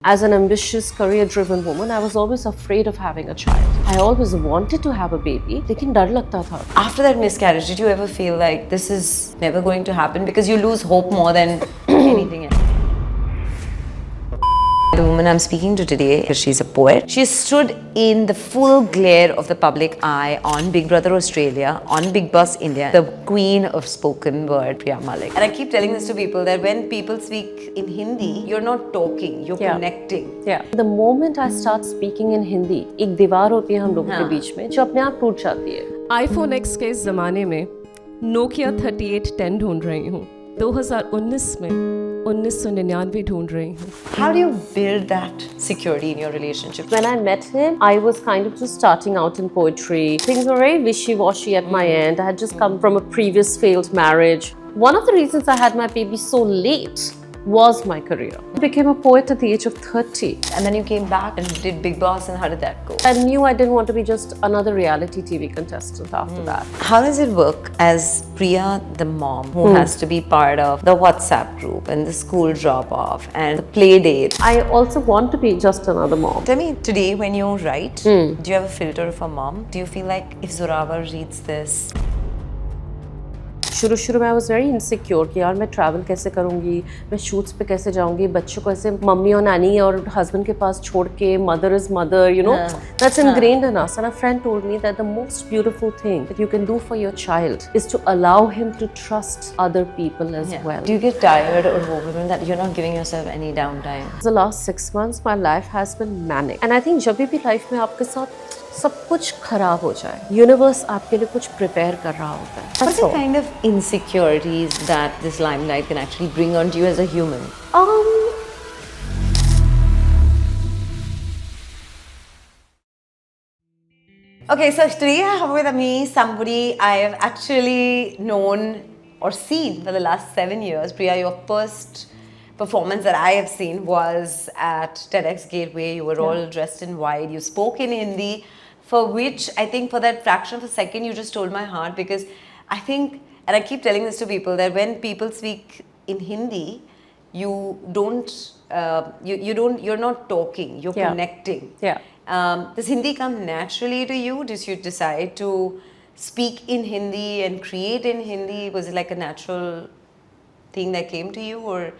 As an ambitious, career-driven woman, I was always afraid of having a child. I always wanted to have a baby, लेकिन डर लगता था. After that miscarriage, did you ever feel like this is never going to happen because you lose hope more than anything else? The woman I'm speaking to today, she's a poet. She stood in the full glare of the public eye on Big Brother Australia, on Big Boss India, the queen of spoken word, Priya Malik. And I keep telling this to people that when people speak in Hindi, you're not talking, you're connecting. Yeah. The moment I start speaking in Hindi, एक दीवार होती है हम लोगों के बीच में जो अपने आप टूट जाती है. iPhone X के इस ज़माने में Nokia 3810 ढूंढ रही हूँ. 2019 में 1999 ढूंढ रही हूँ. How do you build that security in your relationship? When I met him, I was kind of just starting out in poetry. Things were very wishy-washy at my end. I had just come from a previous failed marriage. One of the reasons I had my baby so late was my career. I became a poet at the age of 30. And then you came back and did Big Boss, and how did that go? I knew I didn't want to be just another reality TV contestant after that. How does it work as Priya, the mom, who has to be part of the WhatsApp group and the school drop-off and the play date? I also want to be just another mom. Tell me, today when you write, do you have a filter of a mom? Do you feel like if Zorawar reads this, शुरू में I was very insecure कि यार मैं travel कैसे करूँगी, मैं shoots पे कैसे जाऊँगी, बच्चों को ऐसे मम्मी और नानी और हस्बैंड के पास छोड़ के, mother is mother, you know, that's ingrained in us. And a friend told me that the most beautiful thing that you can do for your child is to allow him to trust other people as well. do you get tired or overwhelmed that you're not giving yourself any downtime? The last 6 months, my life has been manic. And I think जब भी life में आपके साथ सब कुछ खराब हो जाए, यूनिवर्स आपके लिए कुछ प्रिपेयर कर रहा होता है. What's the kind of insecurities that this limelight can actually bring onto you as a human? Okay, so today I have with me somebody I have actually known or seen for the last 7 years. Priya, your first performance that I have seen was at TEDx Gateway. You were all dressed in white. You spoke in Hindi, for which I think for that fraction of a second you just stole my heart, because I think, and I keep telling this to people, that when people speak in Hindi, you don't, you're not talking, you're connecting. Yeah. Does Hindi come naturally to you? Did you decide to speak in Hindi and create in Hindi? Was it like a natural thing that came to you, or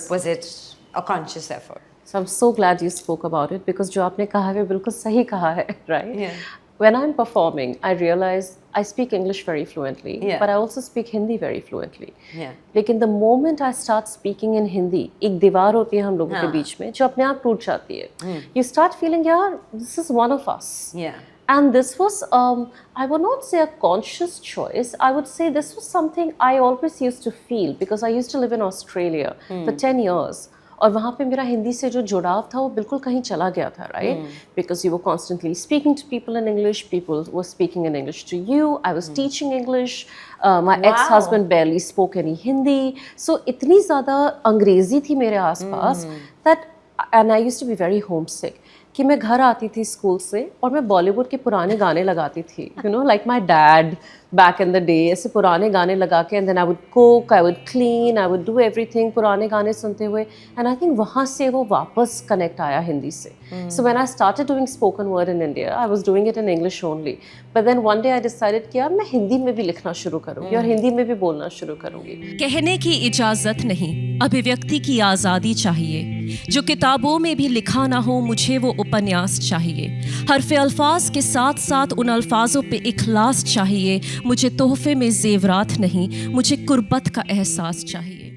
was it a conscious effort? So I'm so glad you spoke about it, because जो आपने कहा है बिल्कुल सही कहा है, right? Yeah. When I'm performing, I realize I speak English very fluently, but I also speak Hindi very fluently. Yeah. लेकिन the moment I start speaking in Hindi, एक दीवार होती है हम लोगों के बीच में जो अपने आप टूट जाती है. You start feeling, यार, this is one of us. Yeah. And this was, I would not say a conscious choice. I would say this was something I always used to feel, because I used to live in Australia for 10 years. और वहाँ पे मेरा हिंदी से जो जुड़ाव था वो बिल्कुल कहीं चला गया था, right? Because you were constantly speaking to people in English, people were speaking in English to you. I was teaching English. My ex-husband barely spoke any Hindi. So इतनी ज़्यादा अंग्रेज़ी थी मेरे आसपास that, and I used to be very homesick. कि मैं घर आती थी स्कूल से और मैं बॉलीवुड के पुराने गाने लगाती थी, you know, like my dad back in the day, ऐसे पुराने गाने लगा के, and then I would cook, I would clean, I would do everything पुराने गाने सुनते हुए, and I think वहाँ से वो वापस कनेक्ट आया हिंदी से. So when I started doing spoken word in India, I was doing it in English only, but then one day I decided कि यार मैं हिंदी में भी लिखना शुरू करूँगी और हिंदी में भी बोलना शुरू करूँगी. कहने की इजाजत नहीं, अभिव्यक्ति की आज़ादी चाहिए. जो किताबों में भी लिखा ना हो, मुझे वो उपन्यास चाहिए. हरफ़े अल्फाज के साथ साथ उन अल्फाजों पे इखलास चाहिए. मुझे तोहफे में जेवरात नहीं, मुझे कुर्बत का एहसास चाहिए.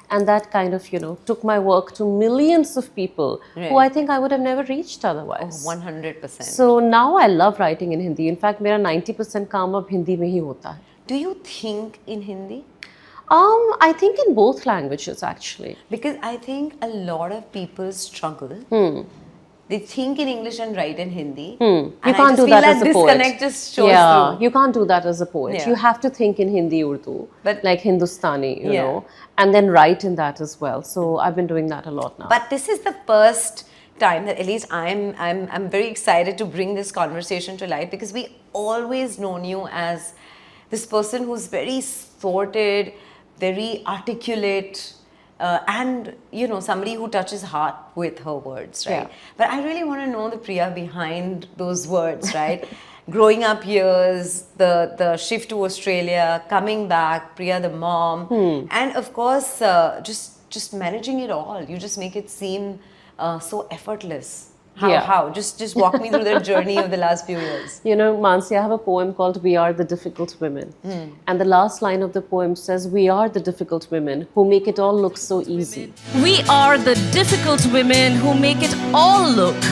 And that kind of, you know, took my work to millions of people who I think I would have never reached otherwise. 100%. So now I love writing in Hindi. In fact, मेरा 90% काम अब हिंदी में ही होता है. Do you think in Hindi? I think in both languages actually. Because I think a lot of people struggle. They think in English and write in Hindi. You can't do that as a poet. Disconnect just shows through. You can't do that as a poet. Yeah. You have to think in Hindi Urdu, But- like Hindustani, you know, and then write in that as well. So I've been doing that a lot now. But this is the first time that at least I'm very excited to bring this conversation to light, because we always known you as this person who's very sorted, very articulate, and somebody who touches heart with her words, right? Yeah. But I really want to know the Priya behind those words, right? Growing up years, the shift to Australia, coming back, Priya the mom, and of course just managing it all. You just make it seem so effortless. How? Yeah. How? Just walk me through the journey of the last few years. You know, Mansi, I have a poem called We Are the Difficult Women. And the last line of the poem says, we are the difficult women who make it all look so easy. We are the difficult women who make it all look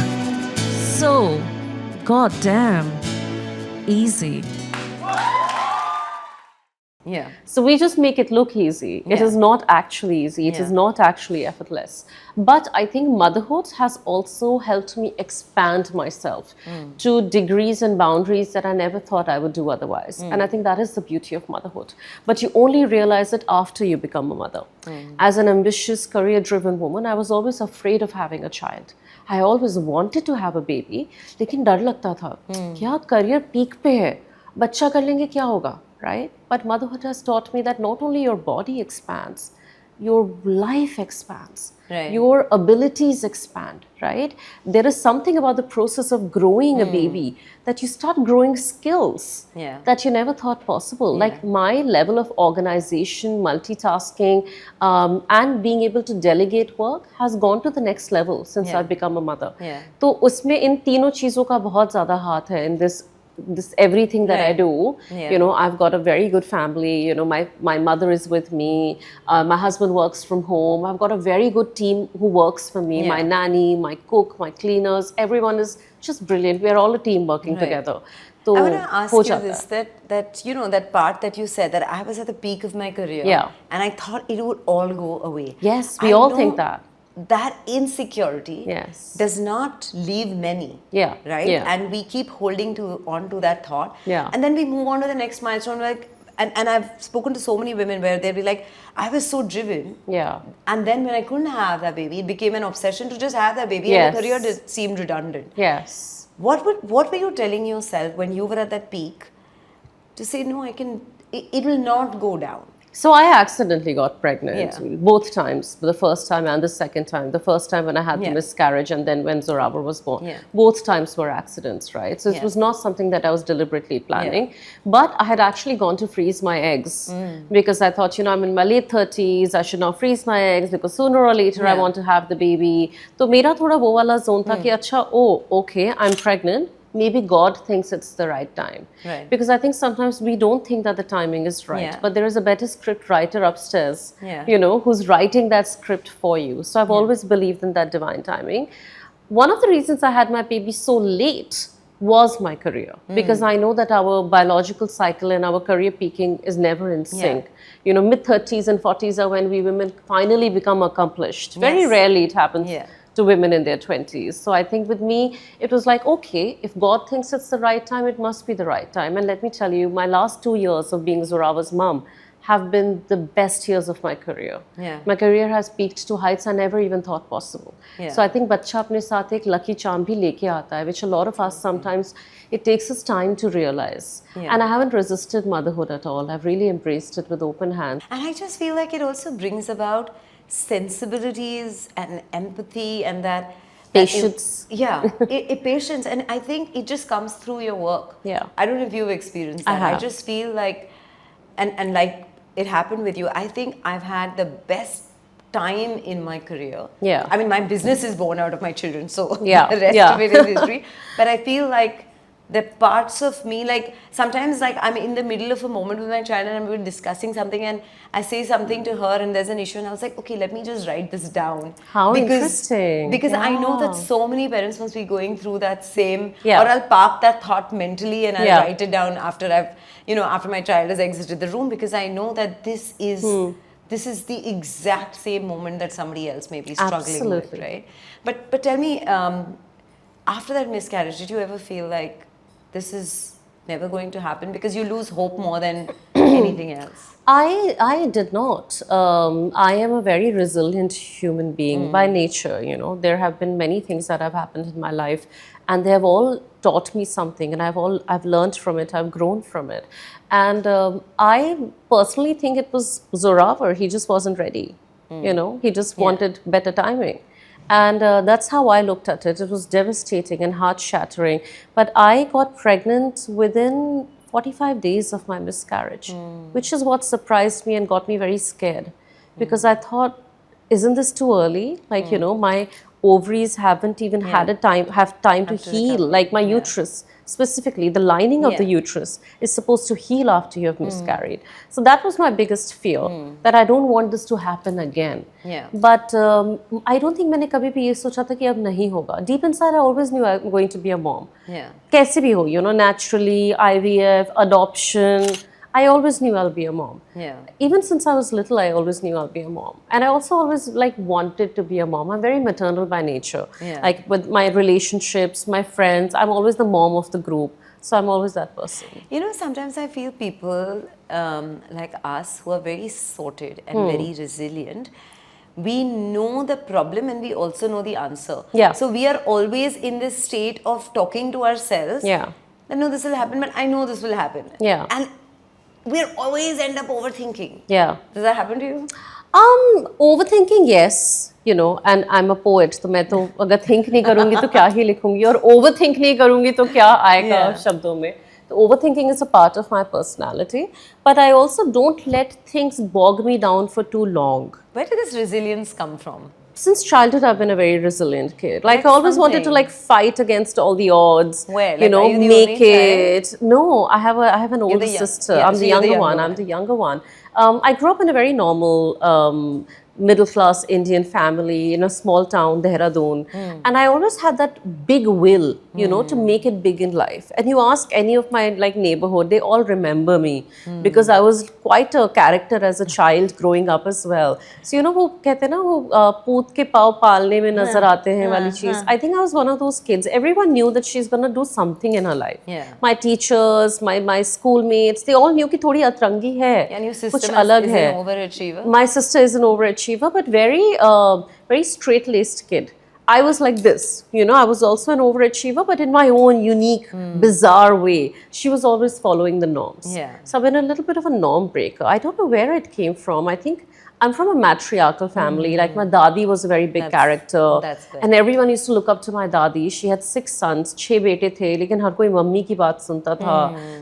so goddamn easy. Yeah. So we just make it look easy. It Yeah. is not actually easy. It is Yeah. not actually effortless. But I think motherhood has also helped me expand myself to degrees and boundaries that I never thought I would do otherwise. And I think that is the beauty of motherhood. But you only realize it after you become a mother. As an ambitious, career-driven woman, I was always afraid of having a child. I always wanted to have a baby, लेकिन डर लगता था क्या career peak पे है, बच्चा कर लेंगे क्या होगा, right? But motherhood has taught me that not only your body expands, your life expands, Right. your abilities expand, right? There is something about the process of growing a baby that you start growing skills Yeah. that you never thought possible. Like my level of organization, multitasking, and being able to delegate work has gone to the next level since Yeah. I've become a mother. Yeah. तो उसमें इन तीनों चीज़ों का बहुत ज़्यादा हाथ है in this everything that I Right. do. Yeah. You know, I've got a very good family. You know, my mother is with me. My husband works from home. I've got a very good team who works for me. Yeah. My nanny, my cook, my cleaners. Everyone is just brilliant. We are all a team working Right. together. So I want to ask हो you जाता this, है. that that part that you said that I was at the peak of my career, Yeah. and I thought it would all go away. Yes, we I all know think that. That insecurity Yes. does not leave many. Yeah, Right? yeah. And we keep holding on to that thought. Yeah. And then we move on to the next milestone. Like, and I've spoken to so many women where they'll be like, I was so driven. Yeah. And then when I couldn't have that baby, it became an obsession to just have that baby, Yes. and the career seemed redundant. Yes. What were you telling yourself when you were at that peak to say, no, it will not go down? So I accidentally got pregnant Yeah. both times, the first time and the second time. The first time when I had the Yeah. miscarriage, and then when Zoravar was born. Yeah. Both times were accidents, right? So it Yeah. was not something that I was deliberately planning. But I had actually gone to freeze my eggs because I thought, you know, I'm in my late 30s, I should now freeze my eggs because sooner or later I Yeah. want to have the baby. तो मेरा थोड़ा वो वाला zone था कि अच्छा, oh, okay, I'm pregnant. Maybe God thinks it's the right time. Right. Because I think sometimes we don't think that the timing is right. Yeah. But there is a better script writer upstairs, Yeah. you know, who's writing that script for you. So I've always believed in that divine timing. One of the reasons I had my baby so late was my career, because I know that our biological cycle and our career peaking is never in sync. You know, mid 30s and 40s are when we women finally become accomplished. Very Yes. rarely it happens Yeah. to women in their 20s. So I think with me, it was like, okay, if God thinks it's the right time, it must be the right time. And let me tell you, my last 2 years of being Zoravar's mom have been the best years of my career. Yeah. My career has peaked to heights I never even thought possible. Yeah. So I think बच्चा अपने साथ एक lucky charm भी लेके आता है, which a lot of us sometimes, it takes us time to realize. Yeah. And I haven't resisted motherhood at all. I've really embraced it with open hands. And I just feel like it also brings about sensibilities and empathy and that Patience. Patience. And I think it just comes through your work. Yeah. I don't know if you've experienced I that. I have. just feel like, and like it happened with you, I think I've had the best time in my career. Yeah. I mean, my business is born out of my children, so Yeah, the rest yeah. of it is history. But I feel like the parts of me, like sometimes like I'm in the middle of a moment with my child and we're discussing something and I say something to her and there's an issue and I was like, okay, let me just write this down. How interesting. Because I know Yeah. that so many parents must be going through that same, Yeah. or I'll park that thought mentally and I'll Yeah. write it down after after my child has exited the room, because I know that this is the exact same moment that somebody else may be struggling Absolutely. with, right? But tell me, after that miscarriage, did you ever feel like this is never going to happen, because you lose hope more than anything else? I did not. I am a very resilient human being by nature. You know, there have been many things that have happened in my life, and they have all taught me something, and I've learned from it. I've grown from it, and I personally think it was Zoravar. He just wasn't ready. You know, he just wanted better timing. And that's how I looked at it. It was devastating and heart shattering. But I got pregnant within 45 days of my miscarriage, which is what surprised me and got me very scared. Because I thought, isn't this too early? Like, you know, my ovaries haven't even had time to heal. Like my uterus, specifically, the lining of the uterus is supposed to heal after you have miscarried. So that was my biggest fear, that I don't want this to happen again. Yeah. But I don't think मैंने कभी भी ये सोचा था कि अब नहीं होगा. Deep inside, I always knew I'm going to be a mom. Yeah. कैसे भी हो, you know, naturally, IVF, adoption. I always knew I'll be a mom. Yeah. Even since I was little, I always knew I'll be a mom. And I also always like wanted to be a mom. I'm very maternal by nature. Yeah. Like with my relationships, my friends, I'm always the mom of the group. So I'm always that person. You know, sometimes I feel people like us who are very sorted and very resilient, we know the problem and we also know the answer. Yeah. So we are always in this state of talking to ourselves. Yeah. That no, this will happen, but I know this will happen. Yeah. And we're always end up overthinking. Yeah. Does that happen to you? Overthinking, yes, you know, and I'm a poet, तो मैं तो अगर think नहीं करूँगी तो क्या ही लिखूँगी और overthink नहीं करूँगी तो क्या आएगा शब्दों में. So overthinking is a part of my personality, but I also don't let things bog me down for too long. Where did this resilience come from? Since childhood, I've been a very resilient kid. Like That's I always wanted to something. like fight against all the odds. Where? You Like, know, are you the make only it. No, I have an older the young- sister. yeah, I'm so the you're the younger younger one. one. I'm the younger one. I grew up in a very normal middle class Indian family in a small town, Dehradun. And I always had that big will, you know, to make it big in life. And you ask any of my like neighborhood, they all remember me because I was quite a character as a child growing up as well. So you know वो कहते हैं ना वो पूत के पाँव पालने में नजर आते हैं वाली चीज. I think I was one of those kids. Everyone knew that she's gonna do something in her life. Yeah. My teachers, my schoolmates, they all knew कि थोड़ी अतरंगी है. And your sister कुछ अलग is है. an overachiever? My sister is an overachiever, but very straight-laced kid. I was like this, you know, I was also an overachiever, but in my own unique, bizarre way. She was always following the norms. Yeah. So I've been a little bit of a norm breaker. I don't know where it came from. I think I'm from a matriarchal family. Like my dadi was a very big character. That's good. And everyone used to look up to my dadi. She had 6 sons, 6 बेटे थे, लेकिन हर कोई mummy की बात सुनता था.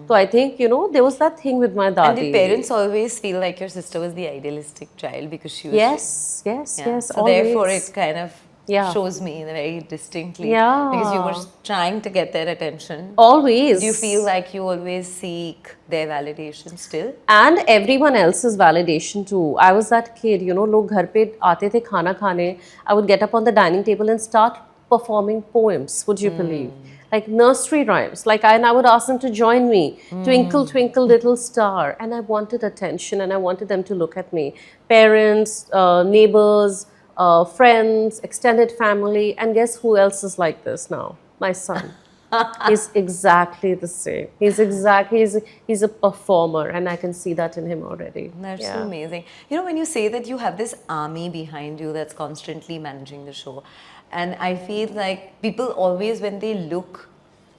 So I think, you know, there was that thing with my dadi. And the parents always feel like your sister was the idealistic child because she was. Yes, Yeah. yes. So therefore, always. it kind of Yeah. shows me very distinctly. Yeah. Because you were trying to get their attention. Always. Do you feel like you always seek their validation still? And everyone else's validation too. I was that kid, you know, लोग घर पे आते थे खाना खाने. I would get up on the dining table and start performing poems. Would you believe? Like nursery rhymes. Like and I would ask them to join me. Twinkle, twinkle, little star. And I wanted attention and I wanted them to look at me. Parents, neighbors, friends, extended family, and guess who else is like this now? My son. He's exactly the same. He's a performer, and I can see that in him already. That's so amazing. You know, when you say that you have this army behind you that's constantly managing the show, and I feel like people always, when they look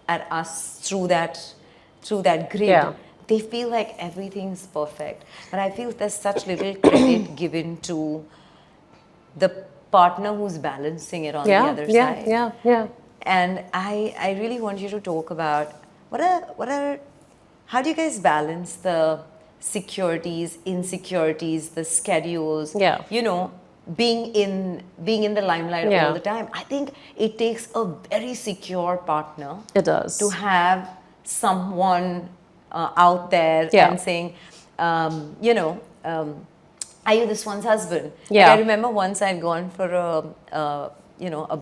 at us through that grid, Yeah. they feel like everything's perfect. But I feel there's such little credit given to the partner who's balancing it on the other side. Yeah. And I really want you to talk about how do you guys balance the securities, insecurities, the schedules, Yeah. you know, being in the limelight Yeah. all the time. I think it takes a very secure partner It does. to have someone out there Yeah. and saying, you know, are you this one's husband? Yeah. Like I remember once I'd gone for a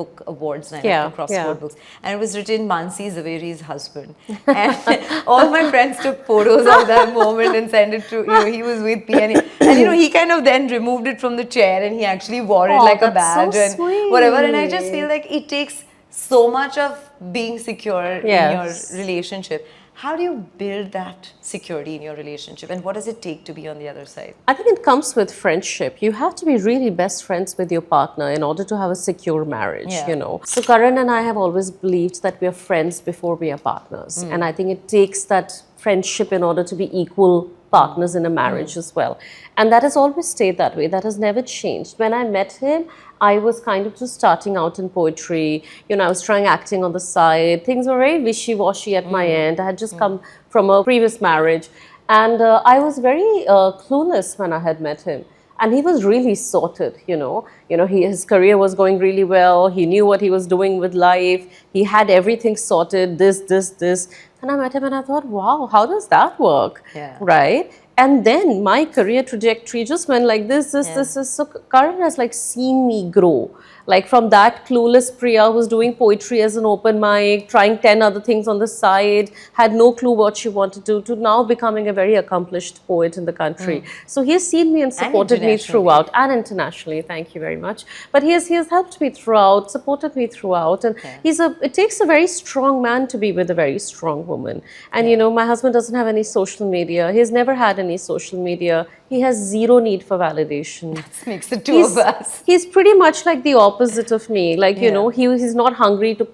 book awards night Yeah, for crossword yeah. books, and it was written Mansi Zaveri's husband, and all my friends took photos of that moment and sent it to, you know, he was with me, and you know, he kind of then removed it from the chair and he actually wore it Oh, like a that's so badge and whatever, and I just sweet. feel like it takes so much of being secure in Yes. your relationship. How do you build that security in your relationship, and what does it take to be on the other side? I think it comes with friendship. You have to be really best friends with your partner in order to have a secure marriage, Yeah. you know. So Karan and I have always believed that we are friends before we are partners. And I think it takes that friendship in order to be equal partners in a marriage as well. And that has always stayed that way. That has never changed. When I met him, I was kind of just starting out in poetry. You know, I was trying acting on the side. Things were very wishy-washy at my end. I had just come from a previous marriage. And I was very clueless when I had met him. And he was really sorted, you know. His career was going really well. He knew what he was doing with life. He had everything sorted, this. And I met him and I thought, wow, how does that work? Yeah. Right? And then my career trajectory just went like this. So Karan has like seen me grow. Like from that clueless Priya who was doing poetry as an open mic, trying 10 other things on the side, had no clue what she wanted to now becoming a very accomplished poet in the country. So he has seen me and supported me throughout, and internationally, thank you very much. But he has helped me throughout, supported me throughout, and it takes a very strong man to be with a very strong woman. And you know, my husband doesn't have any social media. He's never had any social media. He has zero need for validation. That makes the two of us. He's pretty much like the opposite of me. Like, you know, he's not hungry to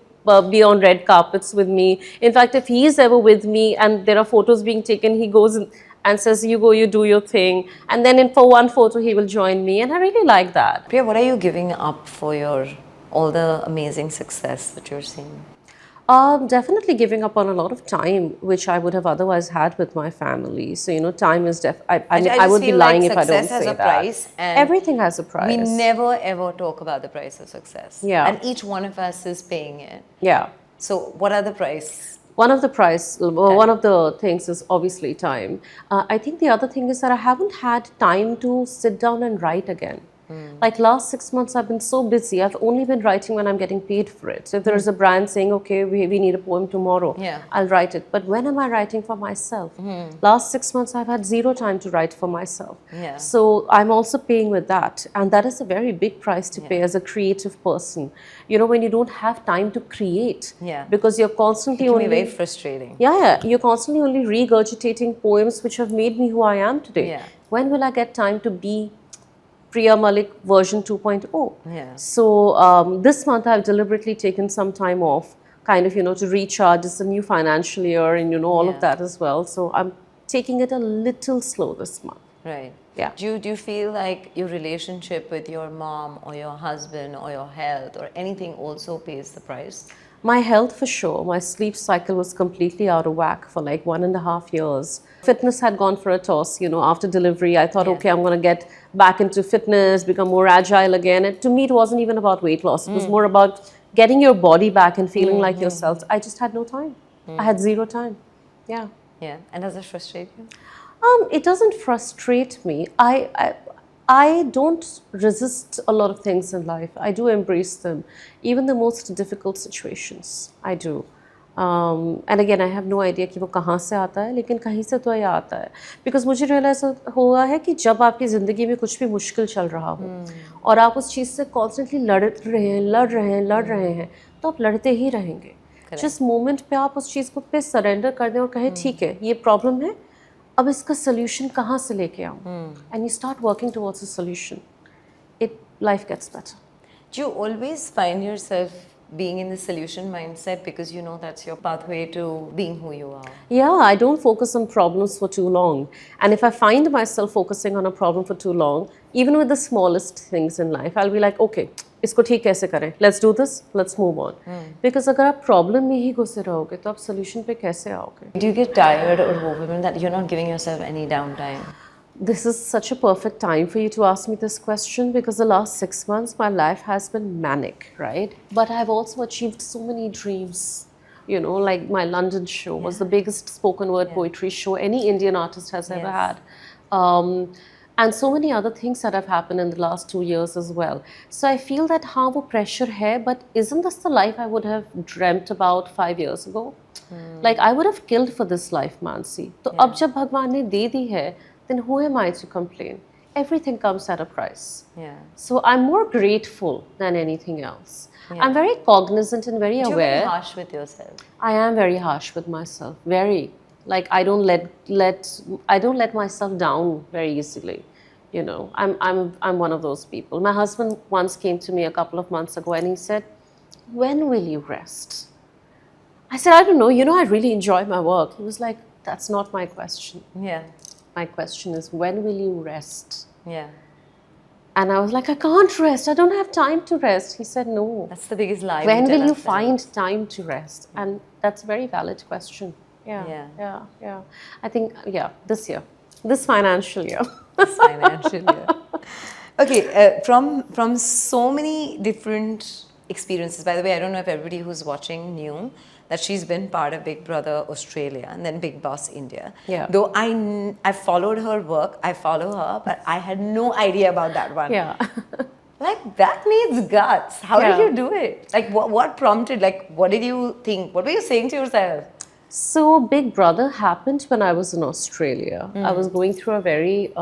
be on red carpets with me. In fact, if he's ever with me and there are photos being taken, he goes and says, you go, you do your thing. And then for one photo, he will join me. And I really like that. Priya, what are you giving up for all the amazing success that you're seeing? Definitely giving up on a lot of time, which I would have otherwise had with my family. So, you know, time is I would be lying if I don't say that. Success has a price. And everything has a price. We never ever talk about the price of success. Yeah. And each one of us is paying it. Yeah. So what are the price? One of the things is obviously time. I think the other thing is that I haven't had time to sit down and write again. Like last 6 months, I've been so busy. I've only been writing when I'm getting paid for it. So if there's a brand saying, okay, we need a poem tomorrow, I'll write it. But when am I writing for myself? Last 6 months, I've had zero time to write for myself. So I'm also paying with that. And that is a very big price to pay as a creative person. You know, when you don't have time to create, because you're constantly It can be very frustrating. You're constantly only regurgitating poems which have made me who I am today. When will I get time to be Priya Malik version 2.0. So this month I've deliberately taken some time off, kind of, you know, to recharge. It's a new financial year and, you know, all of that as well. So I'm taking it a little slow this month. Right. Yeah. Do you feel like your relationship with your mom or your husband or your health or anything also pays the price? My health for sure. My sleep cycle was completely out of whack for like 1.5 years. Fitness had gone for a toss, you know, after delivery. I thought, okay, I'm going to get back into fitness, become more agile again. And to me, it wasn't even about weight loss. It was more about getting your body back and feeling like yourself. I just had no time. I had zero time. Yeah. Yeah. And does it frustrate you? It doesn't frustrate me. I don't resist a lot of things in life. I do embrace them, even the most difficult situations. I do. And again, I have no idea कि वो कहाँ से आता है, लेकिन कहीं से तो ये आता है. Because मुझे realize हुआ है कि जब आपकी ज़िंदगी में कुछ भी मुश्किल चल रहा हो और आप उस चीज़ से constantly लड़ रहे हैं, तो आप लड़ते ही रहेंगे. जिस moment पे आप उस चीज़ को पे surrender कर दें और कहें ठीक है, ये problem है, अब इसका solution कहाँ से लेके आऊँ? And you start working towards a solution. Life gets better. Do you always find yourself being in the solution mindset because you know that's your pathway to being who you are? Yeah, I don't focus on problems for too long. And if I find myself focusing on a problem for too long, even with the smallest things in life, I'll be like, okay, इसको ठीक कैसे करें? Let's do this, let's move on. Because अगर आप problem में ही घुसे रहोगे, तो आप solution पे कैसे आओगे? Do you get tired or overwhelmed that you're not giving yourself any downtime? This is such a perfect time for you to ask me this question because the last 6 months my life has been manic, right? But I've also achieved so many dreams. You know, like my London show was the biggest spoken word poetry show any Indian artist has ever had. And so many other things that have happened in the last 2 years as well. So I feel that हाँ वो pressure है, but isn't this the life I would have dreamt about 5 years ago? Like I would have killed for this life, Mansi. तो अब जब भगवान ने दे दी है, then who am I to complain? Everything comes at a price. So I'm more grateful than anything else. I'm very cognizant and very aware. You're very harsh with yourself. I am very harsh with myself. Very. Like I don't let myself down very easily. You know, I'm one of those people. My husband once came to me a couple of months ago and he said, "When will you rest?" I said, "I don't know. You know, I really enjoy my work." He was like, "That's not my question." my question is, when will you rest? Yeah. And I was like, I can't rest. I don't have time to rest. He said, no. That's the biggest lie. When we tell will you ourselves. find time to rest? And that's a very valid question. Yeah. I think, this year, this financial year. This financial year? Okay, from so many different experiences. By the way, I don't know if everybody who's watching knew that she's been part of Big Brother Australia and then Big Boss India. Yeah. Though I followed her work, I follow her, but I had no idea about that one. Yeah. Like, that needs guts. How did Yeah. you do it? Like, what prompted? Like, what did you think? What were you saying to yourself? So Big Brother happened when I was in Australia. I was going through a very,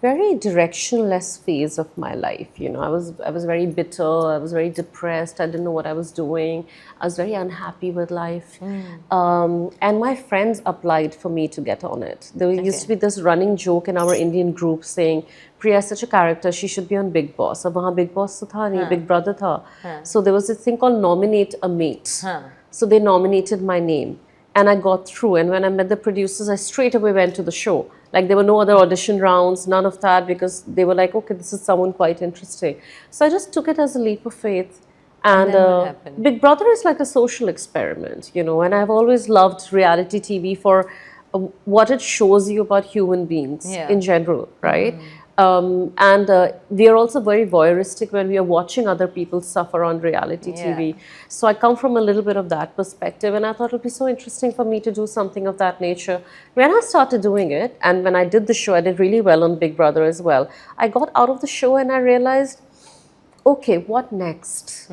very directionless phase of my life. You know, I was very bitter. I was very depressed. I didn't know what I was doing. I was very unhappy with life. And my friends applied for me to get on it. There used to be this running joke in our Indian group saying, Priya is such a character, she should be on Big Boss. अब वहाँ Big Boss तो था नहीं, Big Brother था. So there was this thing called nominate a mate. So they nominated my name and I got through. And when I met the producers, I straight away went to the show. Like, there were no other audition rounds, none of that, because they were like, okay, this is someone quite interesting. So I just took it as a leap of faith. And then what happened? Big Brother is like a social experiment, you know, and I've always loved reality TV for what it shows you about human beings in general, right? And we are also very voyeuristic when we are watching other people suffer on reality TV. So I come from a little bit of that perspective, and I thought it would be so interesting for me to do something of that nature. When I started doing it, and when I did the show, I did really well on Big Brother as well. I got out of the show and I realized, okay, what next?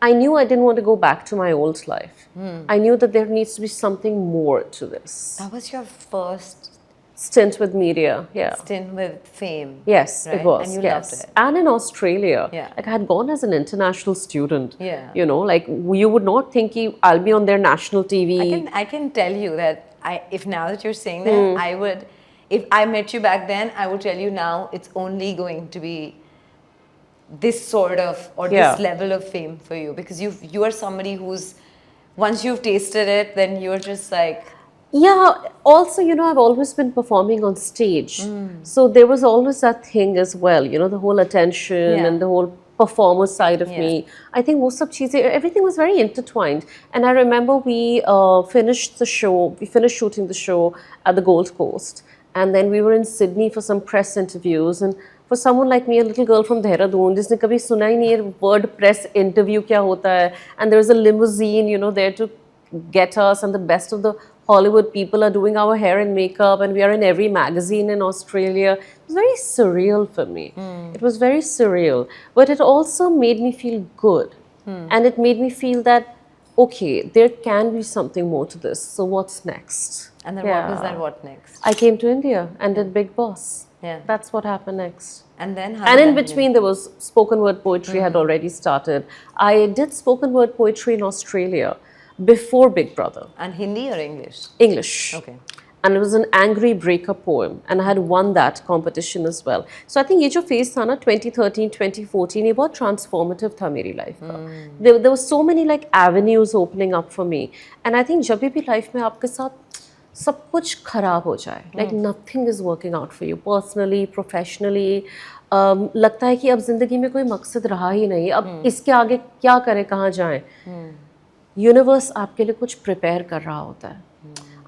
I knew I didn't want to go back to my old life. I knew that there needs to be something more to this. That was your first Stint with media, yeah. stint with fame. Yes, right? it was. And you yes. loved it. And in Australia, Yeah. like I had gone as an international student. Yeah. You know, like you would not think I'll be on their national TV. I can tell you that if now that you're saying that, I would, if I met you back then, I would tell you now it's only going to be this sort of, or this level of fame for you, because you are somebody who's, once you've tasted it, then you're just like, Yeah, also, you know, I've always been performing on stage. So there was always that thing as well, you know, the whole attention and the whole performer side of me. I think most of everything was very intertwined. And I remember we finished shooting the show at the Gold Coast. And then we were in Sydney for some press interviews. And for someone like me, a little girl from Dehradun, जिसने कभी सुना ही नहीं है word press interview क्या होता है. And there was a limousine, you know, there to get us, and the best of the Hollywood people are doing our hair and makeup, and we are in every magazine in Australia. It was very surreal for me. It was very surreal, but it also made me feel good. And it made me feel that, okay, there can be something more to this. So what's next? and then what was that, what next? I came to India and did Big Boss. Yeah. That's what happened next. And then how And did in that between, there was spoken word poetry had already started. I did spoken word poetry in Australia before Big Brother. And Hindi or English? English. Okay. And it was an angry breakup poem, and I had won that competition as well. So I think ये जो phase था ना 2013, 2014, ये बहुत transformative था मेरी life का. There were so many like avenues opening up for me, and I think जब भी life में आपके साथ सब कुछ खराब हो जाए, like nothing is working out for you personally, professionally, लगता है कि अब जिंदगी में कोई मकसद रहा ही नहीं, अब इसके आगे क्या करें, कहाँ जाएं. यूनिवर्स आपके लिए कुछ प्रिपेयर कर रहा होता है,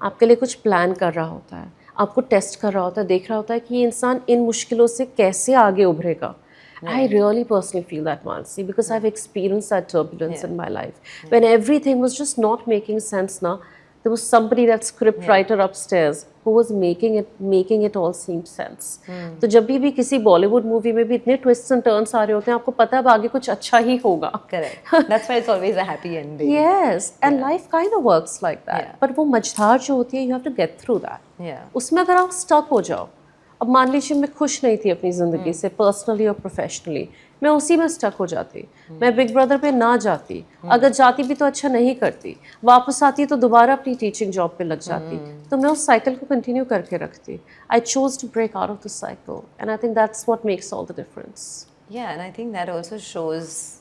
आपके लिए कुछ प्लान कर रहा होता है, आपको टेस्ट कर रहा होता है, देख रहा होता है कि ये इंसान इन मुश्किलों से कैसे आगे उभरेगा. I really personally feel that, Mansi, because I've experienced that turbulence in my life. When everything was just not making sense now, there was somebody, that script writer upstairs, who was making it all seem sense. तो जब भी किसी Bollywood movie में भी इतने twists and turns आ रहे होते हैं, आपको पता है अब आगे कुछ अच्छा ही होगा. Correct. That's why it's always a happy ending. Yes, and life kind of works like that. Yeah. But वो मझधार जो होती है, you have to get through that. Yeah. उसमें अगर आप stuck हो जाओ, अब मान लीजिए मैं खुश नहीं थी अपनी ज़िंदगी से, पर्सनली और प्रोफेशनली, मैं उसी में स्टक हो जाती. मैं बिग ब्रदर पे ना जाती, अगर जाती भी तो अच्छा नहीं करती, वापस आती तो दोबारा अपनी टीचिंग जॉब पे लग जाती, तो मैं उस साइकिल को कंटिन्यू करके रखती. I chose to break out of the cycle, and I think that's what makes all the difference. Yeah, and I think that also shows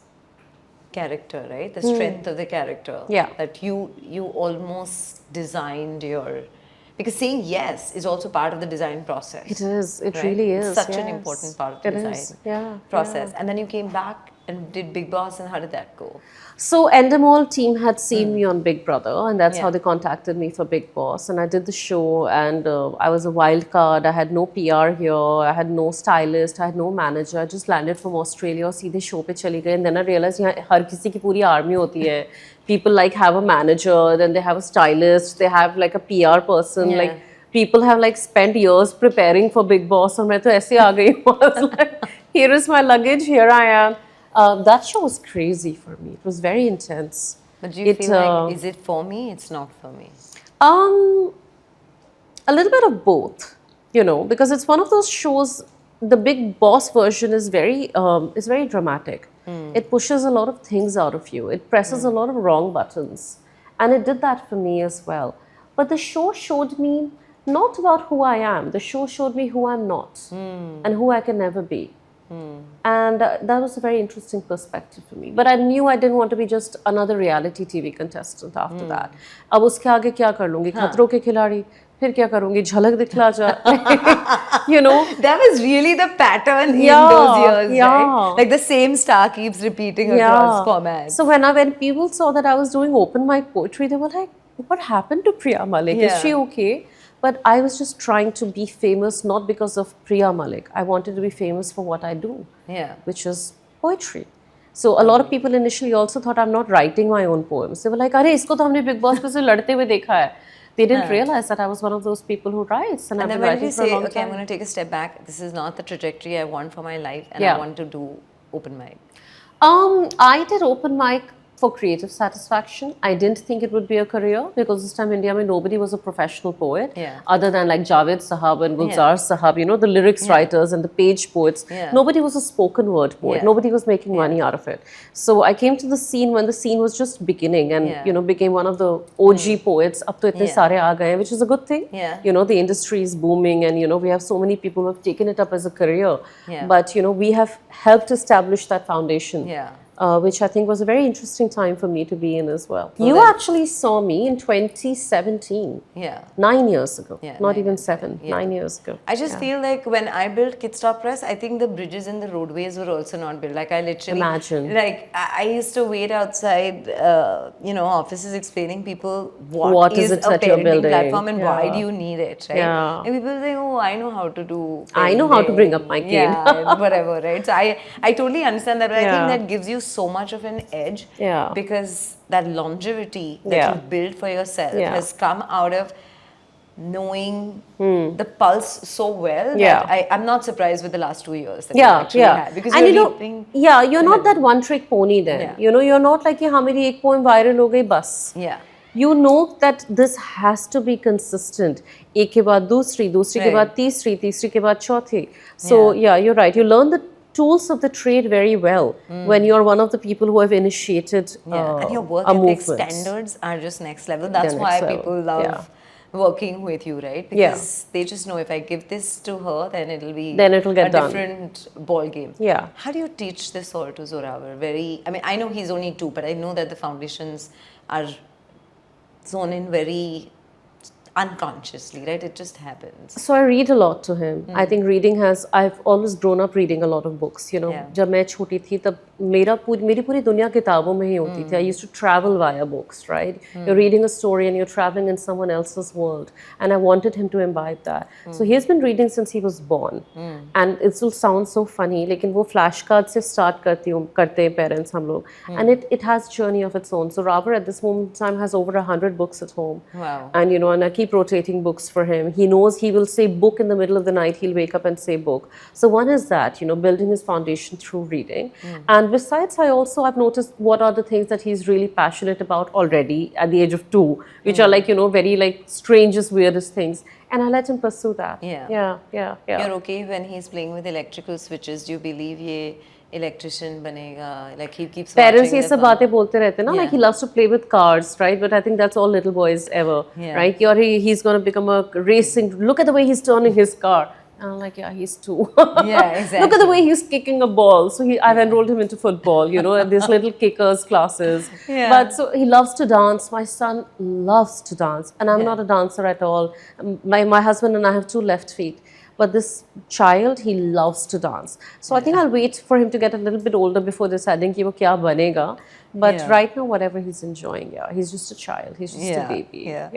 character, right? The strength of the character. Yeah. That you almost designed your Because saying yes is also part of the design process. It is. It right? really It's is. such an yes. important part of the It design is. Yeah. process. And then you came back and did Big Boss, and how did that go? So Endemol team had seen me on Big Brother, and that's how Yeah. they contacted me for Big Boss. And I did the show, and I was a wild card. I had no PR here. I had no stylist. I had no manager. I just landed from Australia और सीधे show पे चली गई. And then I realized यहाँ हर किसी की पूरी army होती है. People like have a manager, then they have a stylist, they have like a PR person, Yeah. like people have like spent years preparing for Big Boss. और मैं तो ऐसे आ गई हूँ. I was like, here is my luggage. Here I am. That show was crazy for me. It was very intense. But do you It, feel like, is it for me? It's not for me. A little bit of both, you know, because it's one of those shows. The Big Boss version is very dramatic. It pushes a lot of things out of you. It presses a lot of wrong buttons, and it did that for me as well. But the show showed me not about who I am. The show showed me who I'm not and who I can never be. And that was a very interesting perspective for me. But I knew I didn't want to be just another reality TV contestant after that. अब उसके आगे क्या कर लूँगी? खतरों के खिलाड़ी, फिर क्या करूँगी? झलक दिखला जा, you know. That was really the pattern in Yeah, those years, yeah. right? Like the same star keeps repeating across formats. So when people saw that I was doing open mic poetry, they were like, "What happened to Priya Malik? Is Yeah. she okay?" But I was just trying to be famous not because of Priya Malik. I wanted to be famous for what I do, Yeah. which is poetry. So a lot of people initially also thought I'm not writing my own poems. They were like, "अरे इसको तो हमने Big Boss पे से लड़ते हुए देखा है." They didn't realize that I was one of those people who writes, and I've And then been when did writing you for a say, long okay, I'm time. going to take a step back. This is not the trajectory I want for my life, and Yeah. I want to do open mic. I did open mic for creative satisfaction. I didn't think it would be a career because this time in India, nobody was a professional poet Yeah. other than like Javed Sahab and Gulzar Yeah. Sahab, you know, the lyrics writers and the page poets. Yeah. Nobody was a spoken word poet. Yeah. Nobody was making money out of it. So I came to the scene when the scene was just beginning and, Yeah. you know, became one of the OG poets. Ab to itne Yeah. sare aa gaye, which is a good thing. Yeah. You know, the industry is booming and, you know, we have so many people who have taken it up as a career. Yeah. But, you know, we have helped establish that foundation. Yeah. Which I think was a very interesting time for me to be in as well. So You then- actually saw me in 2017, Yeah. 9 years ago, Yeah, not 9 even years 7, ago, yeah. 9 years ago. I just feel like when I built Kid Stop Press, I think the bridges and the roadways were also not built. Like I literally Imagine. Like I used to wait outside, you know, offices explaining people What is is it a that you're parenting building? platform and why Yeah. do you need it, right? Yeah. And people say, oh, I know how to do. I know how to bring up my parenting. kid. Yeah, whatever, right? So I totally understand that, but I Yeah. think that gives you so much of an edge. Yeah. Because that longevity that Yeah. you build for yourself Yeah. has come out of knowing the pulse so well that Yeah. I'm not surprised with the last 2 years that you Yeah, actually yeah. had. Because And you're you know, reaping. yeah, you're not that one trick pony then. Yeah. You know, you're not like, हाँ मेरी एक poem viral हो गई बस. Yeah. You know that this has to be consistent. एक के बाद दूसरी, दूसरी के Right. बाद तीसरी, तीसरी के बाद चौथी. So yeah, you're right. You learn the tools of the trade very well when you're one of the people who have initiated Yeah. And your work a ethic movement. standards are just next level. That's They're why next level, people love yeah. working with you, right? Yeah. Because they just know if I give this to her, then it'll be Then it'll get a done. different ball game. Yeah. How do you teach this all to Zorawar? I mean, I know he's only 2, but I know that the foundations are thrown in very unconsciously, right? It just happens. So I read a lot to him. I think I've always grown up reading a lot of books, you know. Yeah. जब मैं छोटी थी तब मेरी पूरी दुनिया किताबों में ही होती थी. I used to travel via books, right? You're reading a story and you're traveling in someone else's world. And I wanted him to imbibe that. So he's been reading since he was born. And it will sound so funny, लेकिन वो flashcard से start करते हैं parents हम लोग. And it has journey of its own. So Robert at this moment in time has over 100 books at home. Wow. And you know, and I keep rotating books for him. He knows he will say book in the middle of the night. He'll wake up and say book. So one is that, you know, building his foundation through reading. And besides, I've noticed what are the things that he's really passionate about already at the age of 2, which are like, you know, very like strangest, weirdest things. And I let him pursue that. Yeah. Yeah. You're okay when he's playing with electrical switches? Do you believe ye electrician banega? Like he keeps Parents watching ये the सब बातें बोलते रहते हैं ना, like he loves to play with cars, right? But I think that's all little boys ever, Yeah. right? He's going to become a racing. Look at the way he's turning his car. And I'm like, yeah, he's 2. Yeah, exactly. Look at the way he's kicking a ball. So I've enrolled him into football, you know, at these little kickers classes. Yeah. But so he loves to dance. My son loves to dance. And I'm Yeah. not a dancer at all. My husband and I have 2 left feet. But this child, he loves to dance. So I think I'll wait for him to get a little bit older before deciding कि वो क्या बनेगा. But Yeah. right now, whatever he's enjoying, yeah, he's just a child. He's just a baby. Yeah.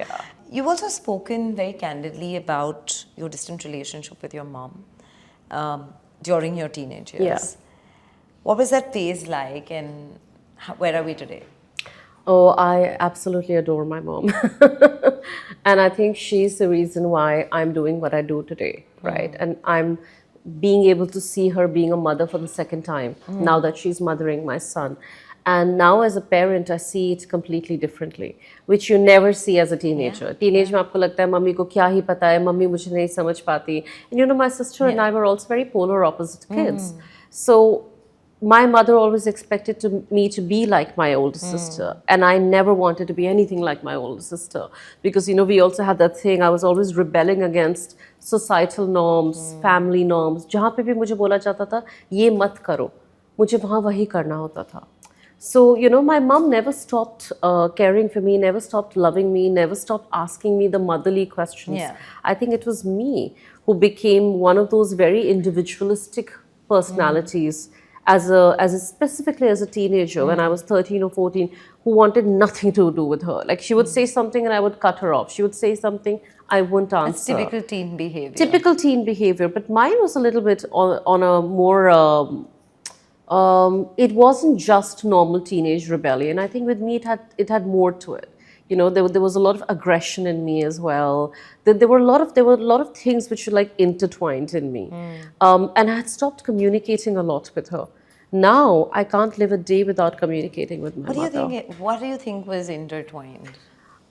You've also spoken very candidly about your distant relationship with your mom during your teenage years. Yeah. What was that phase like, and where are we today? Oh, I absolutely adore my mom. And I think she's the reason why I'm doing what I do today, right? And I'm being able to see her being a mother for the second time, now that she's mothering my son. And now as a parent, I see it completely differently, which you never see as a teenager. Teenage में आपको लगता है mummy को क्या ही पता है, mummy मुझे नहीं समझ पाती. And you know, my sister and I were also very polar opposite kids. So my mother always expected me to be like my older sister, and I never wanted to be anything like my older sister, because you know we also had that thing. I was always rebelling against societal norms, family norms. जहाँ पे भी मुझे बोला जाता था ये मत करो, मुझे वहाँ वही करना होता था. So, you know, my mom never stopped caring for me, never stopped loving me, never stopped asking me the motherly questions. Yeah. I think it was me who became one of those very individualistic personalities specifically as a teenager when I was 13 or 14, who wanted nothing to do with her. Like she would say something and I would cut her off. She would say something, I wouldn't answer. It's typical teen behavior. Typical teen behavior, but mine was a little bit on a more... it wasn't just normal teenage rebellion. I think with me it had more to it. You know, there was a lot of aggression in me as well. There were a lot of things which were like intertwined in me, and I had stopped communicating a lot with her. Now I can't live a day without communicating with my mother. What do you think was intertwined?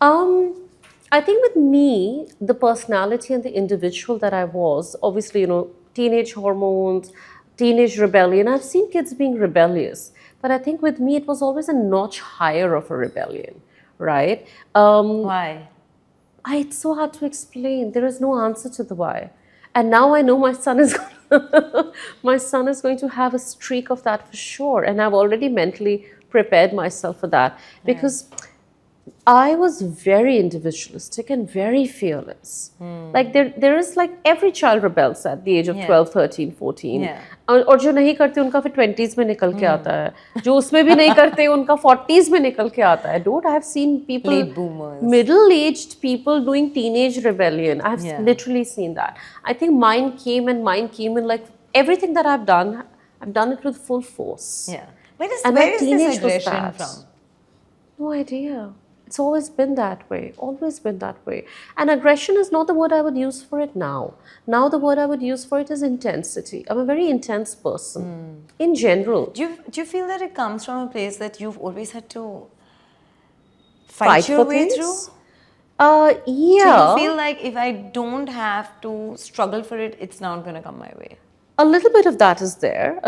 I think with me, the personality and the individual that I was, obviously, you know, teenage hormones, teenage rebellion. I've seen kids being rebellious, but I think with me, it was always a notch higher of a rebellion, right? Why? It's so hard to explain. There is no answer to the why. And now I know my son is going to have a streak of that for sure. And I've already mentally prepared myself for that because I was very individualistic and very fearless. Like there is like every child rebels at the age of 12, 13, 14. और जो नहीं करते उनका फिर 20s में निकल के आता है. जो उसमें भी नहीं करते उनका 40s में निकल के आता है. Dude, I have seen people, late boomers, middle-aged people doing teenage rebellion. I've literally seen that. I think mine came in like everything that I've done it with full force. Yeah. Where is teenage this was aggression that. from? No idea. It's always been that way. Always been that way. And aggression is not the word I would use for it now. Now the word I would use for it is intensity. I'm a very intense person in general. Do you feel that it comes from a place that you've always had to fight your for way things? through? Yeah. So you feel like if I don't have to struggle for it, it's not going to come my way? A little bit of that is there.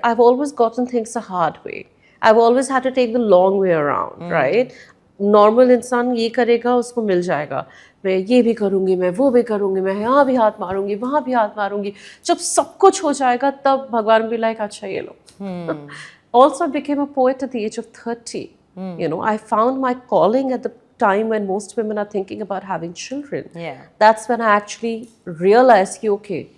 I've always gotten things the hard way. I've always had to take the long way around, right? Normal इंसान ये करेगा उसको मिल जाएगा. मैं ये भी करूँगी, मैं वो भी करूँगी, मैं यहाँ भी हाथ मारूँगी, वहाँ भी हाथ मारूँगी. जब सब कुछ हो जाएगा तब भगवान भी like अच्छा ये लो. Also, I became a poet at the age of 30. You know, I found my calling at the time when most women are thinking about having children. Yeah. That's when I actually realized, okay,